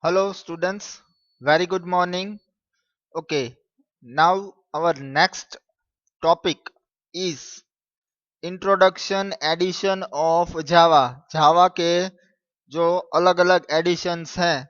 Hello students, very good morning. Okay, now our next topic is introduction edition of Java. Java के जो अलग अलग editions हैं,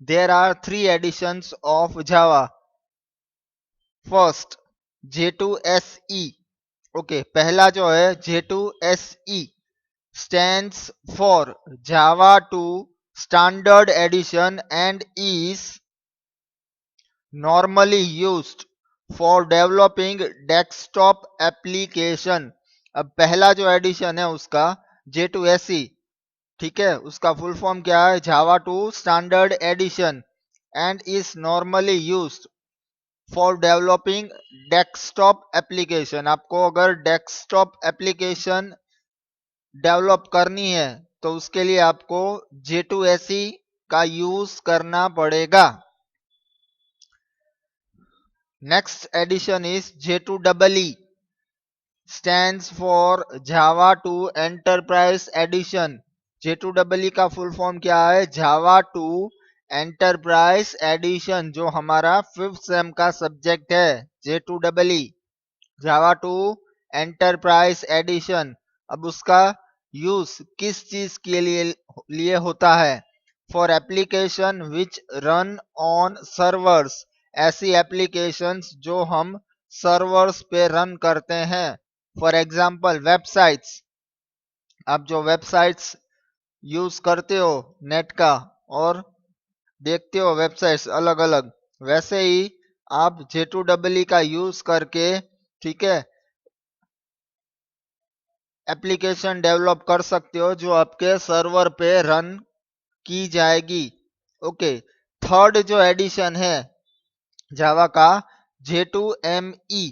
there are three editions of Java. First, J2SE. Okay, पहला जो है J2SE stands for Java 2 Standard Edition and is normally used for developing desktop application। अब पहला जो एडिशन है उसका J2SE, ठीक है, उसका फुल फॉर्म क्या है? जावा 2 standard addition and is normally used for developing desktop application. आपको अगर डेस्कटॉप एप्लीकेशन डेवलप करनी है तो उसके लिए आपको J2SE का यूज करना पड़ेगा। Next edition is J2EE, stands for Java 2 Enterprise Edition। J2EE का फुल फॉर्म क्या है? Java 2 Enterprise Edition, जो हमारा 5th सेम का सब्जेक्ट है। J2EE Java 2 Enterprise Edition। अब उसका यूज किस चीज के लिए होता है? For application which run on servers, ऐसी एप्लीकेशंस जो हम सर्वर्स पे रन करते हैं। फॉर एग्जांपल वेबसाइट्स, आप जो वेबसाइट्स यूज करते हो नेट का और देखते हो वेबसाइट्स अलग अलग, वैसे ही आप J2EE का यूज करके, ठीक है, एप्लीकेशन डेवलप कर सकते हो जो आपके सर्वर पे रन की जाएगी। ओके, थर्ड जो एडिशन है जावा का J2ME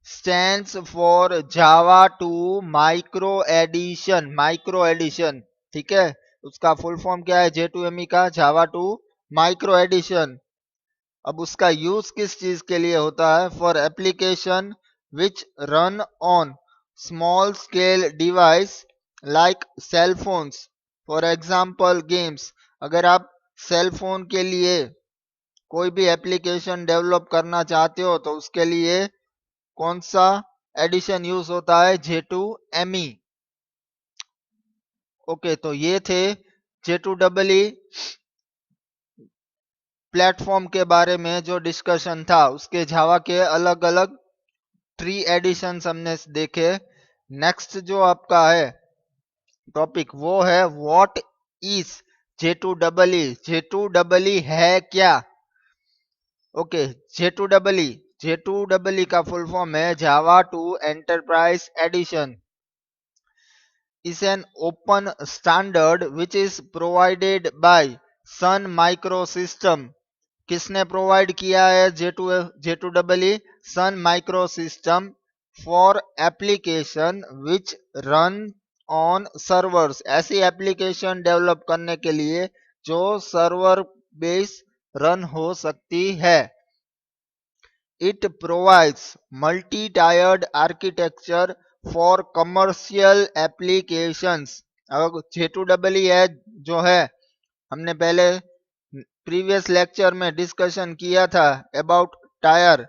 stands for Java 2 micro edition. Micro edition, ठीक है, उसका फुल फॉर्म क्या है J2ME का? Java 2 micro edition. अब उसका यूज किस चीज के लिए होता है? For application which run on small scale device like cell phones, for example games. अगर आप सेल फोन के लिए कोई भी एप्लीकेशन डेवलप करना चाहते हो तो उसके लिए कौन सा एडिशन यूज होता है? J2ME। ओके, तो ये थे J2EE प्लेटफॉर्म के बारे में जो डिस्कशन था। उसके जावा के अलग अलग 3 एडिशंस हमने देखे। नेक्स्ट जो आपका है टॉपिक वो है व्हाट इज J2EE। J2EE है क्या? ओके, J2EE का फुल फॉर्म है जावा 2 enterprise edition. is an open standard which is provided by Sun Microsystem। किसने प्रोवाइड किया है J2EE? Sun micro system for application which run on servers, ऐसी application develop करने के लिए जो सर्वर बेस रन हो सकती है। It provides multi-tiered architecture for commercial applications। अब J2EE है जो है, हमने पहले प्रीवियस लेक्चर में डिस्कशन किया था अबाउट टायर,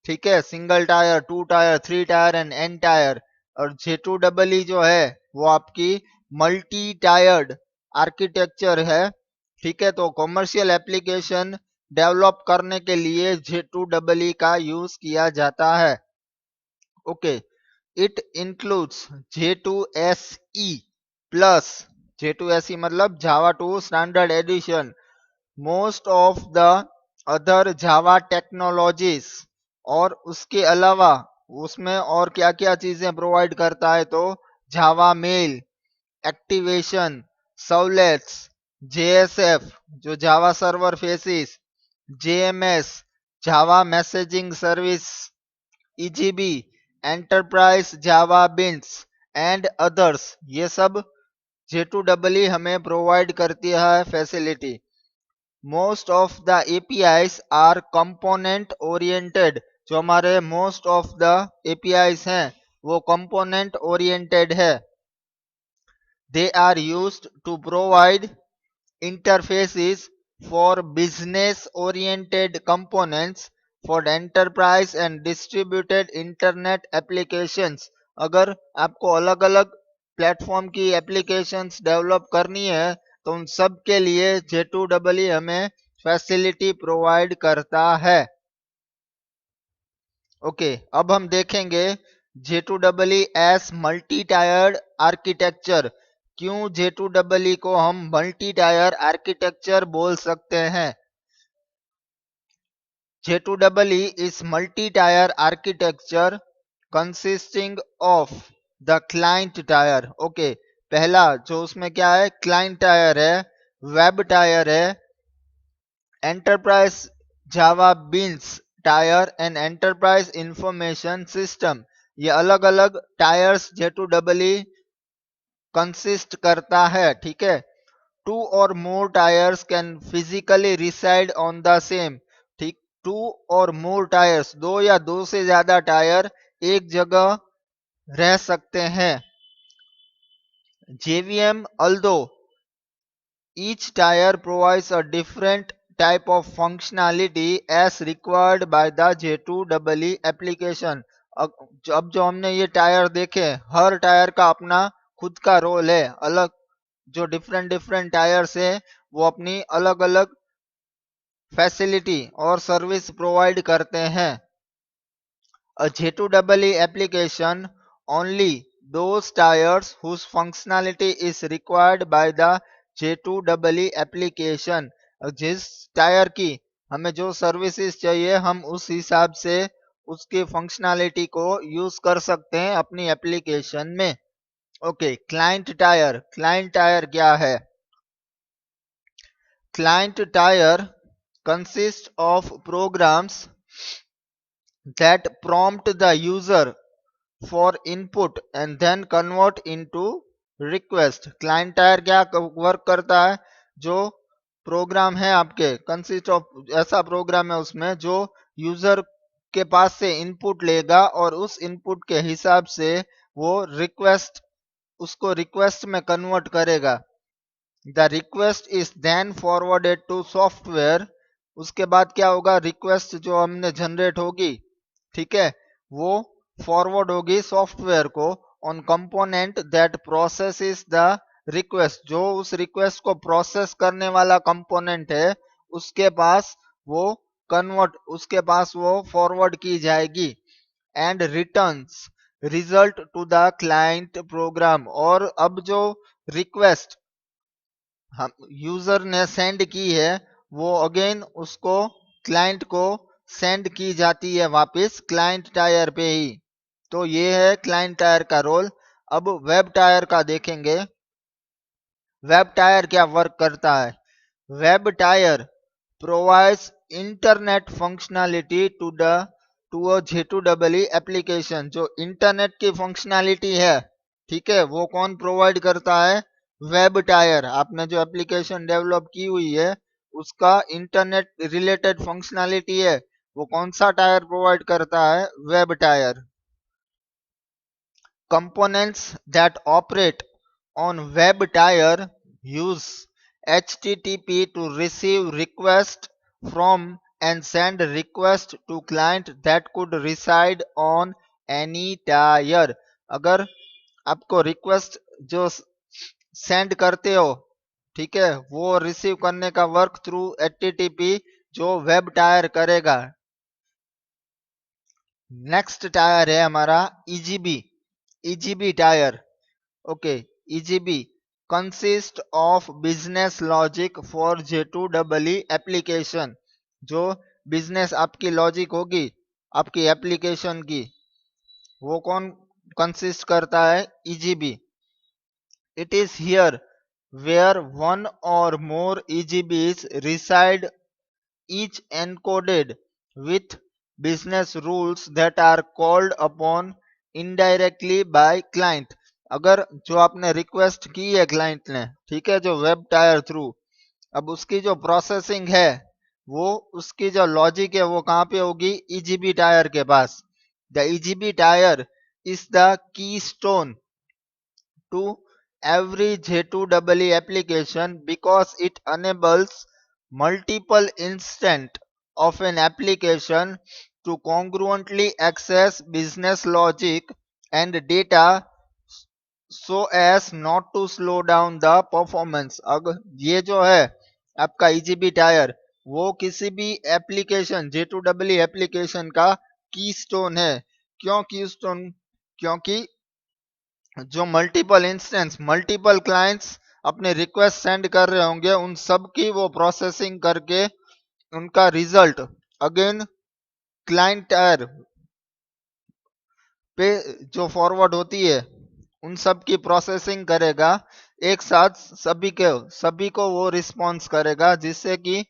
ठीक है, single tier, 2 tier, 3 tier and N tier. और J2EE जो है वो आपकी मल्टी टायर्ड आर्किटेक्चर है, ठीक है। तो कॉमर्शियल एप्लीकेशन डेवलप करने के लिए J2EE का यूज किया जाता है। Okay, it includes J2SE plus, J2SE मतलब जावा 2 standard addition, most of the other Java technologies. और उसके अलावा उसमें और क्या क्या चीजें प्रोवाइड करता है? तो जावा मेल, एक्टिवेशन, सर्वलेट्स, JSF जो Java server faces, JMS Java messaging service, EGB enterprise Java beans and others, ये सब J2EE हमें प्रोवाइड करती है facility. Most of the APIs R component oriented, जो हमारे मोस्ट ऑफ द APIs हैं वो कंपोनेंट ओरिएंटेड है। They are used to provide interfaces for business oriented components for enterprise and distributed internet applications। अगर आपको अलग अलग प्लेटफॉर्म की एप्लीकेशंस डेवलप करनी है तो उन सब के लिए J2EE हमें फैसिलिटी प्रोवाइड करता है। ओके, अब हम देखेंगे J2EE S multi tired architecture. क्यों J2EE को हम मल्टी टायर आर्किटेक्चर बोल सकते हैं? J2EE is multi-tier architecture consisting of the client tier। Okay, पहला जो उसमें क्या है, क्लाइंट टायर है, वेब टायर है, enterprise Java beans tyre and enterprise information system. ये अलग अलग टायर्स J2EE कंसिस्ट करता है। ठीक है, two or more tiers can physically reside on the same. ठीक, टू और मोर टायर्स, दो या दो से ज्यादा टायर एक जगह रह सकते हैं। JVM, although each tire provides a different type of functionality as required by the J2EE application। अब जो हमने ये टायर देखे, हर टायर का अपना खुद का रोल है, अलग जो डिफरेंट डिफरेंट टायर्स है वो अपनी अलग अलग फैसिलिटी और सर्विस प्रोवाइड करते हैं। A J2EE application only those tires whose functionality is required by the J2EE application। जिस टायर की हमें जो सर्विसेज चाहिए हम उस हिसाब से उसकी फंक्शनैलिटी को यूज कर सकते हैं अपनी एप्लीकेशन में। ओके, क्लाइंट टायर क्या है? Client tier consists of programs that prompt the user for input and then convert into request। Client tyre क्या वर्क करता है? जो प्रोग्राम है आपके, कंसिस्ट ऑफ, ऐसा प्रोग्राम है उसमें जो यूजर के पास से इनपुट लेगा और उस इनपुट के हिसाब से वो रिक्वेस्ट, उसको रिक्वेस्ट में कन्वर्ट करेगा। The request is then forwarded to software. उसके बाद क्या होगा, रिक्वेस्ट जो हमने जनरेट होगी, ठीक है, वो फॉरवर्ड होगी सॉफ्टवेयर को on component that processes the request. जो उस रिक्वेस्ट को प्रोसेस करने वाला कंपोनेंट है उसके पास वो कन्वर्ट, उसके पास वो फॉरवर्ड की जाएगी। And returns result to the client program. और अब जो रिक्वेस्ट हम यूजर ने सेंड की है वो अगेन उसको क्लाइंट को सेंड की जाती है वापस क्लाइंट टायर पे ही। तो ये है क्लाइंट टायर का रोल। अब वेब टायर का देखेंगे। वेब टायर क्या वर्क करता है? Web tier provides internet functionality to a J2EE application. जो इंटरनेट की फंक्शनैलिटी है, ठीक है, वो कौन प्रोवाइड करता है? Web tier. आपने जो एप्लीकेशन डेवलप की हुई है उसका इंटरनेट रिलेटेड फंक्शनैलिटी है, वो कौन सा टायर प्रोवाइड करता है? Web tyre. Components that operate on web tier use HTTP to receive request from and send request to client that could reside on any tier। अगर आपको रिक्वेस्ट जो send करते हो, ठीक है, वो रिसीव करने का वर्क थ्रू HTTP जो वेब टायर करेगा। नेक्स्ट टायर है हमारा EGB tyre. Okay, EGB consist of business logic for J2EE application. जो बिजनेस आपकी लॉजिक होगी आपकी एप्लीकेशन की, वो कौन कंसिस्ट करता है? EGB। It is here where one or more EGBs reside, each encoded with business rules that are called upon indirectly by client। अगर जो आपने रिक्वेस्ट की है क्लाइंट ने, ठीक है, जो वेब टायर थ्रू, अब उसकी जो प्रोसेसिंग है वो, उसकी जो लॉजिक है वो कहाँ पे होगी? EGB टायर के पास। The EGB tier is the keystone to every J2EE application because it enables multiple instance of an application to congruently access business logic and data so as not to slow down the performance। अगर ये जो है आपका ईजीबी tyre वो किसी भी application J2EE application का keystone है। क्यों कीस्टोन? क्योंकि जो मल्टीपल इंस्टेंस मल्टीपल क्लाइंट्स अपने रिक्वेस्ट सेंड कर रहे होंगे उन सब की वो प्रोसेसिंग करके उनका रिजल्ट अगेन क्लाइंट टायर पे जो फॉरवर्ड होती है उन सब की प्रोसेसिंग करेगा एक साथ सभी को वो रिस्पॉन्स करेगा जिससे कि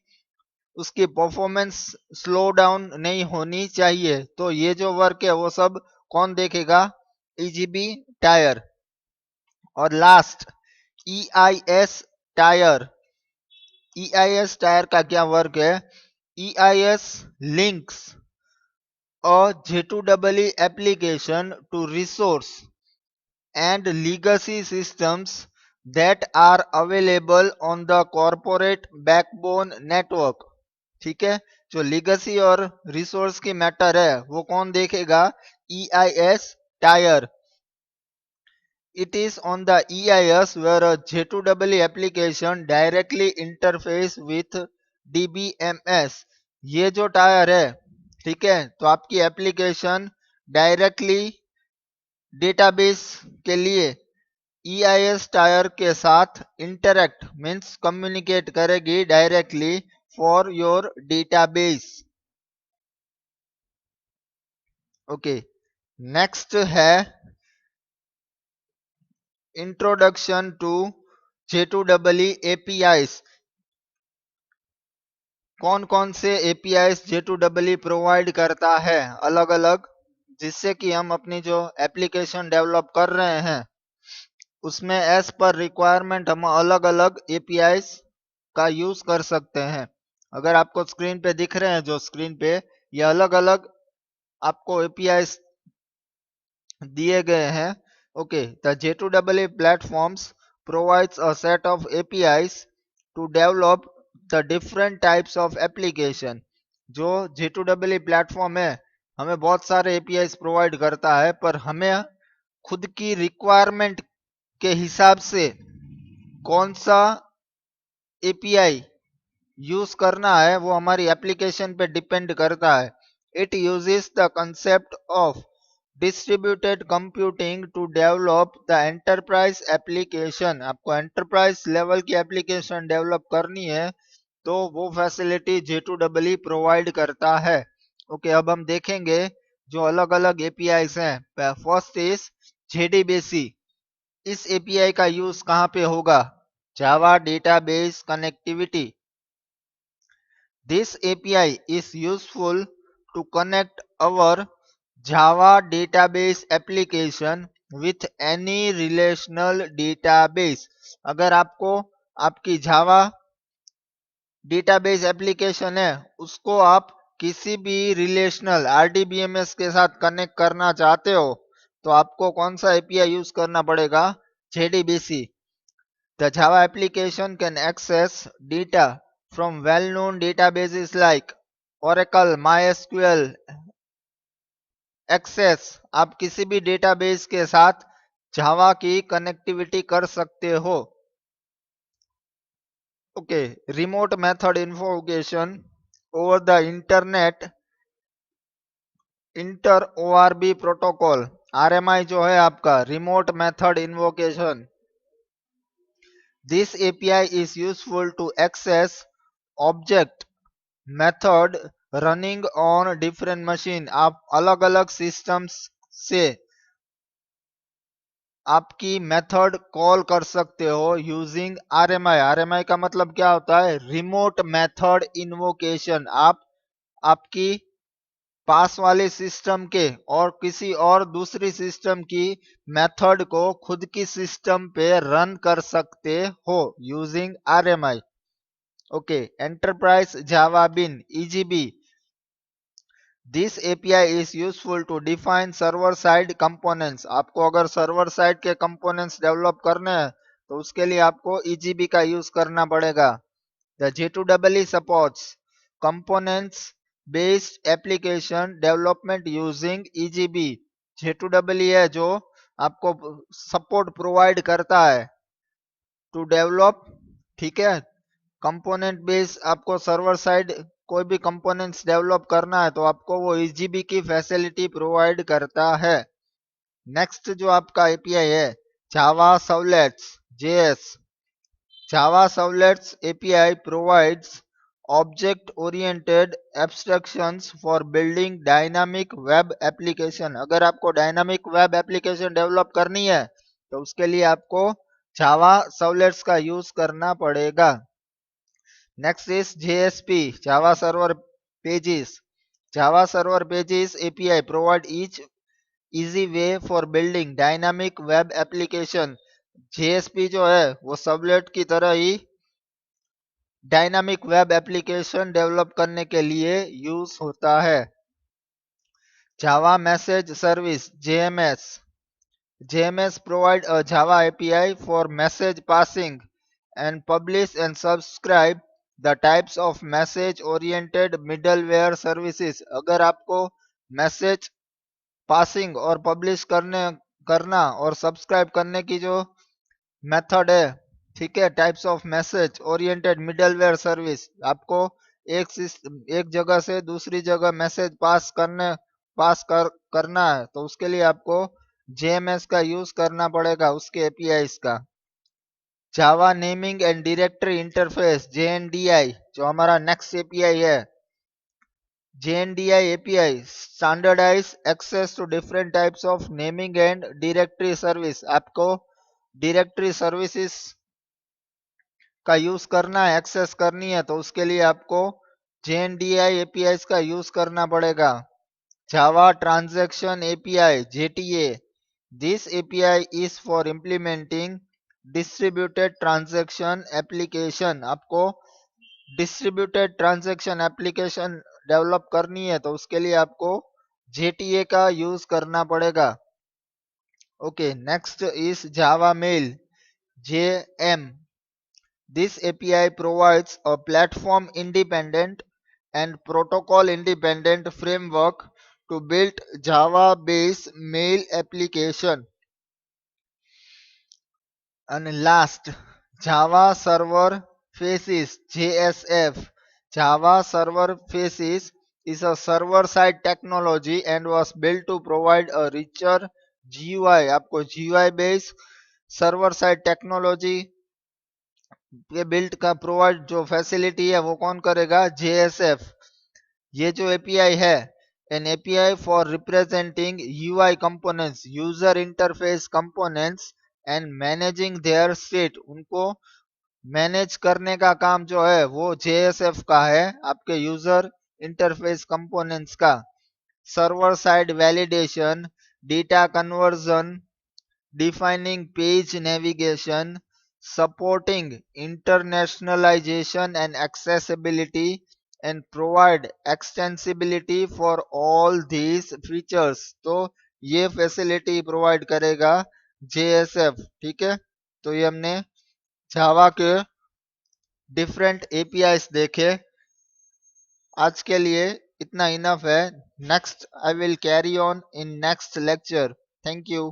उसकी परफॉर्मेंस स्लो डाउन नहीं होनी चाहिए। तो ये जो वर्क है वो सब कौन देखेगा? ईजीबी टायर। और last EIS tyre. EIS tyre का क्या वर्क है? EIS links a J2EE application to resource and legacy systems that are available on the corporate backbone network। ठीक है, जो लीगेसी और रिसोर्स की मैटर है वो कौन देखेगा? EIS tyre. It is on the EIS where a J2EE application directly interface with DBMS। ये जो टायर है, ठीक है, तो आपकी एप्लीकेशन डायरेक्टली डेटाबेस के लिए EIS टायर के साथ इंटरेक्ट मीन्स कम्युनिकेट करेगी directly for your database. Okay, next है इंट्रोडक्शन टू J2EE APIs। कौन कौन से APIs J2EE प्रोवाइड करता है अलग अलग, जिससे कि हम अपनी जो एप्लीकेशन डेवलप कर रहे हैं उसमें एज पर रिक्वायरमेंट हम अलग अलग APIs का यूज कर सकते हैं। अगर आपको स्क्रीन पे दिख रहे हैं, जो स्क्रीन पे ये अलग अलग आपको APIs दिए गए हैं। Okay, the J2EE platforms provides a set of APIs to develop the different types of application। जो J2EE प्लेटफॉर्म है हमें बहुत सारे APIs प्रोवाइड करता है, पर हमें खुद की रिक्वायरमेंट के हिसाब से कौन सा API यूज करना है वो हमारी एप्लीकेशन पे डिपेंड करता है। It uses the concept of distributed computing to develop the enterprise application. आपको एंटरप्राइज लेवल की एप्लीकेशन डेवलप करनी है तो वो फैसिलिटी J2EE प्रोवाइड करता है। ओके, अब हम देखेंगे जो अलग अलग एपीआईज हैं। First is JDBC। इस एपीआई का यूज कहाँ पे होगा? जावा database connectivity. This API is useful to connect our Java database application with any relational database। अगर आपको आपकी जावा डेटाबेस एप्लीकेशन है उसको आप किसी भी रिलेशनल RDBMS के साथ कनेक्ट करना चाहते हो तो आपको कौन सा API यूज करना पड़ेगा? JDBC। The Java application can access data from well-known databases like Oracle, MySQL, Access। आप किसी भी डेटाबेस के साथ जावा की कनेक्टिविटी कर सकते हो। Okay, remote method invocation over the internet inter ORB protocol. RMI जो है आपका remote method invocation. This API is useful to access object method running on different machine। आप अलग अलग सिस्टम्स से आपकी मेथड कॉल कर सकते हो यूजिंग RMI। RMI का मतलब क्या होता है? Remote method invocation. आप आपकी पास वाले सिस्टम के और किसी और दूसरी सिस्टम की मेथड को खुद की सिस्टम पे रन कर सकते हो using RMI। Okay, enterprise Java bean EJB। This API is useful to define server side components। आपको अगर सर्वर साइड के कंपोनेंट्स डेवलप करने हैं तो उसके लिए आपको EJB का यूज करना पड़ेगा। The J2EE supports components based application development using EGB. J2EE है जो आपको सपोर्ट प्रोवाइड करता है टू डेवलप, ठीक है, कंपोनेंट बेस। आपको सर्वर साइड कोई भी कंपोनेंट्स डेवलप करना है तो आपको वो EGB की फैसिलिटी प्रोवाइड करता है। नेक्स्ट जो आपका एपीआई है Java servlets JS। Java servlets API provides object oriented abstractions for building dynamic web application. अगर आपको डायनामिक वेब एप्लीकेशन डेवलप करनी है तो उसके लिए आपको जावा सर्वलेट्स का यूज करना पड़ेगा। Next is JSP Java server pages. Java server pages API provide easy way for building dynamic web application। JSP जो है वो सबलेट की तरह ही डायनामिक वेब एप्लीकेशन डेवलप करने के लिए यूज होता है। Java message service JMS। JMS provide a Java API for message passing and publish and subscribe the types of message oriented middleware services। अगर आपको मैसेज पासिंग और पब्लिश करना और सब्सक्राइब करने की जो मेथड है, ठीक है, types of message oriented middleware service, आपको एक जगह से दूसरी जगह मैसेज करना है तो उसके लिए आपको JMS का यूज करना पड़ेगा, उसके एपीआईज का। Java naming and directory interface JNDI जो हमारा नेक्स्ट एपीआई है। JNDI API standardize access to different types of naming and directory service। आपको डायरेक्टरी सर्विसेज का यूज करना है, एक्सेस करनी है तो उसके लिए आपको JNDI APIs का यूज करना पड़ेगा। जावा transaction API JTA। This API is for implementing distributed transaction application। आपको डिस्ट्रीब्यूटेड ट्रांजैक्शन एप्लीकेशन डेवलप करनी है तो उसके लिए आपको JTA का यूज करना पड़ेगा। Okay, next is Java mail JM। This API provides a platform independent and protocol independent framework to build Java based mail application। And last, Java Server Faces JSF। Java Server Faces is a server-side technology and was built to provide a richer GUI। आपको GUI based server-side technology ये build का provide जो facility है वो कौन करेगा? JSF। ये जो एपीआई है N API for representing UI components user interface components and managing there state. उनको मैनेज करने का काम जो है वो JSF का है, आपके यूजर इंटरफेस कंपोनेंट्स का। Server side validation, data conversion, defining page navigation, supporting internationalization and accessibility, and provide extensibility for all these features। तो ये फैसिलिटी प्रोवाइड करेगा JSF। ठीक है, तो ये हमने जावा के डिफरेंट एपीआईज देखे। आज के लिए इतना इनफ है। Next I will carry on in next lecture. Thank you.